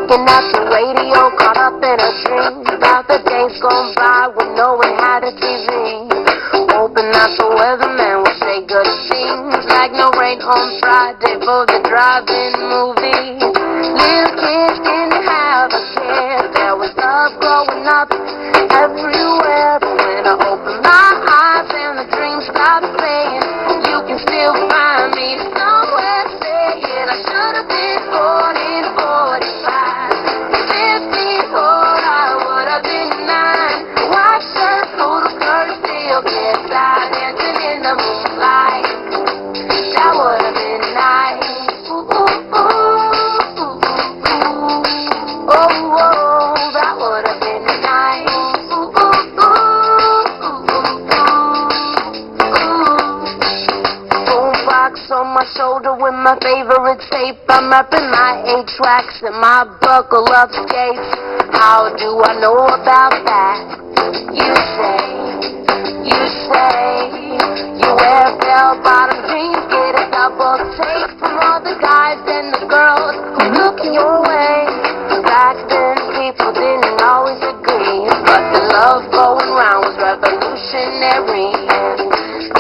Looking at the radio, caught up in a dream about the days gone by when no one had a TV. Hoping that the weatherman would say good things, like no rain on Friday for the drive-in movie. Little kids didn't have a care, there was love growing up everywhere. But when I opened my eyes and the dream stopped playing, you can still find me somewhere saying I should have been born in 45. 54, I would have been 9. White shirt, little skirt, still gets out dancing in the moonlight. That would have been nice. Ooh, ooh, ooh, ooh, ooh. Oh, oh, that would have been nice. Ooh, ooh, ooh, ooh, ooh, ooh. Boombox on my shoulder with my favorite tape. I'm rapping my 8-tracks and my buckle-up skates. How do I know about that? You say, you wear bell-bottom jeans, get a double take from all the guys and the girls who look your way. Back then, people didn't always agree, but the love going round was revolutionary.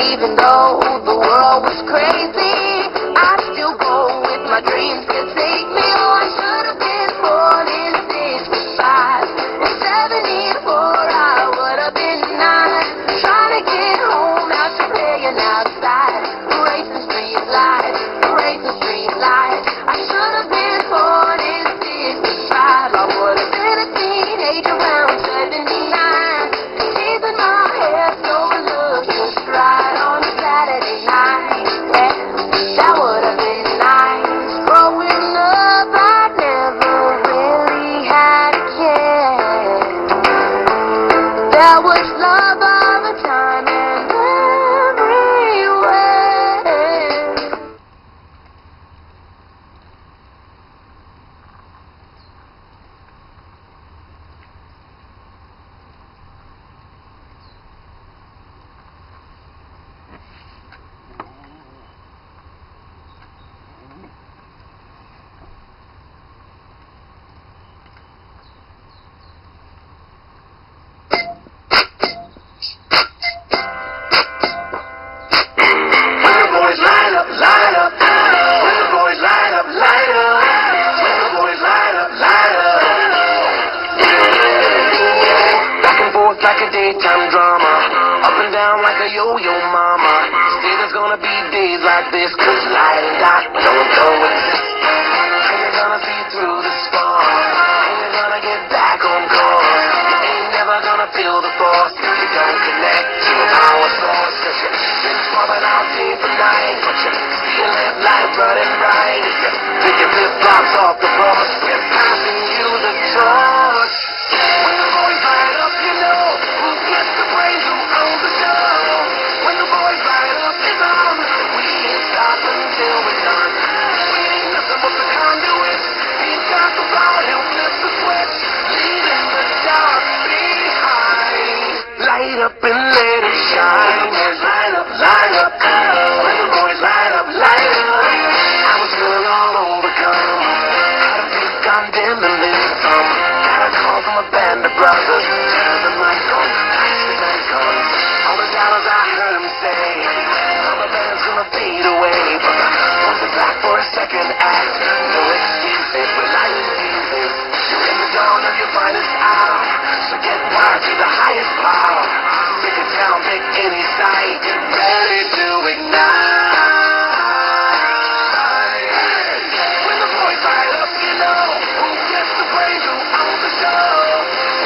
Even though the world was crazy, I still go with my dreams to take me. Oh, I should have been born in 65. In 74, I would have been 9. Trying to get home after playing outside. Racing street lights, racing street lights. I should have been born in 65. I would have been a teenager around 79. Keeping my hair so it looked just right on a Saturday night. Yeah, that would have been nice. Growing up, I never really had a care. There was love all the time and everywhere. Like a daytime drama, up and down like a yo-yo mama. Say there's gonna be days like this, cause light and dark don't coexist. And you're gonna see through the storm, and you're gonna get back on course. You ain't never gonna feel the force if you don't connect to a power source. Cause you've been swapping out day for night, but you still have light running bright. If you pick your flip-flops off the bus, we're passing you the torch. When the boys light up, you know who gets the praise, who owns the show. When the boys light up, it's on. We ain't stopping till we're done. We ain't nothing but the conduit. He's got the power, he'll flip the switch, leaving the dark behind. Light up and let it shine. Light up, light up. When the boys light up, light up. I was feeling all overcome. Had a few condemning this song. Got a call from a band of brothers. Turn the mic on, pass the night on. All the dollars I heard him say, all the band's gonna fade away. But I wasn't back for a second act. No excuses, but life is easy. You're in the dawn of your finest hour, so get wired to the highest power. Pick a town, pick any site, ready to ignite. When the boys light up, you know who gets the praise, who owns the show.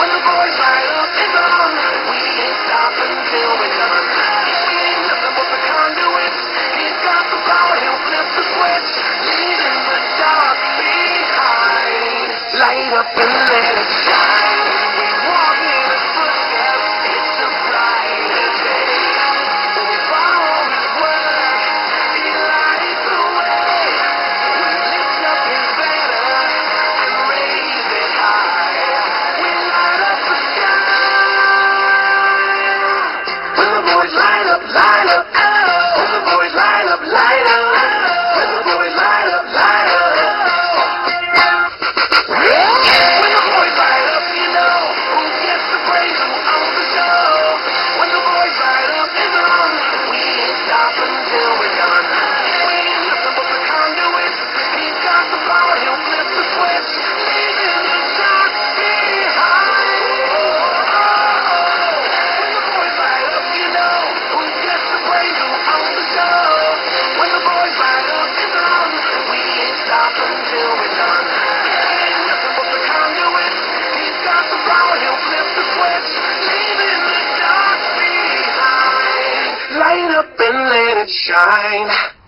When the boys light up, it's on. We ain't stopping till we're done. We ain't nothing but the conduit. He's got the power, he'll flip the switch, leaving the dark behind. Light up and let it shine. We walk in his footsteps, it's a brighter day. When we follow his word, shine.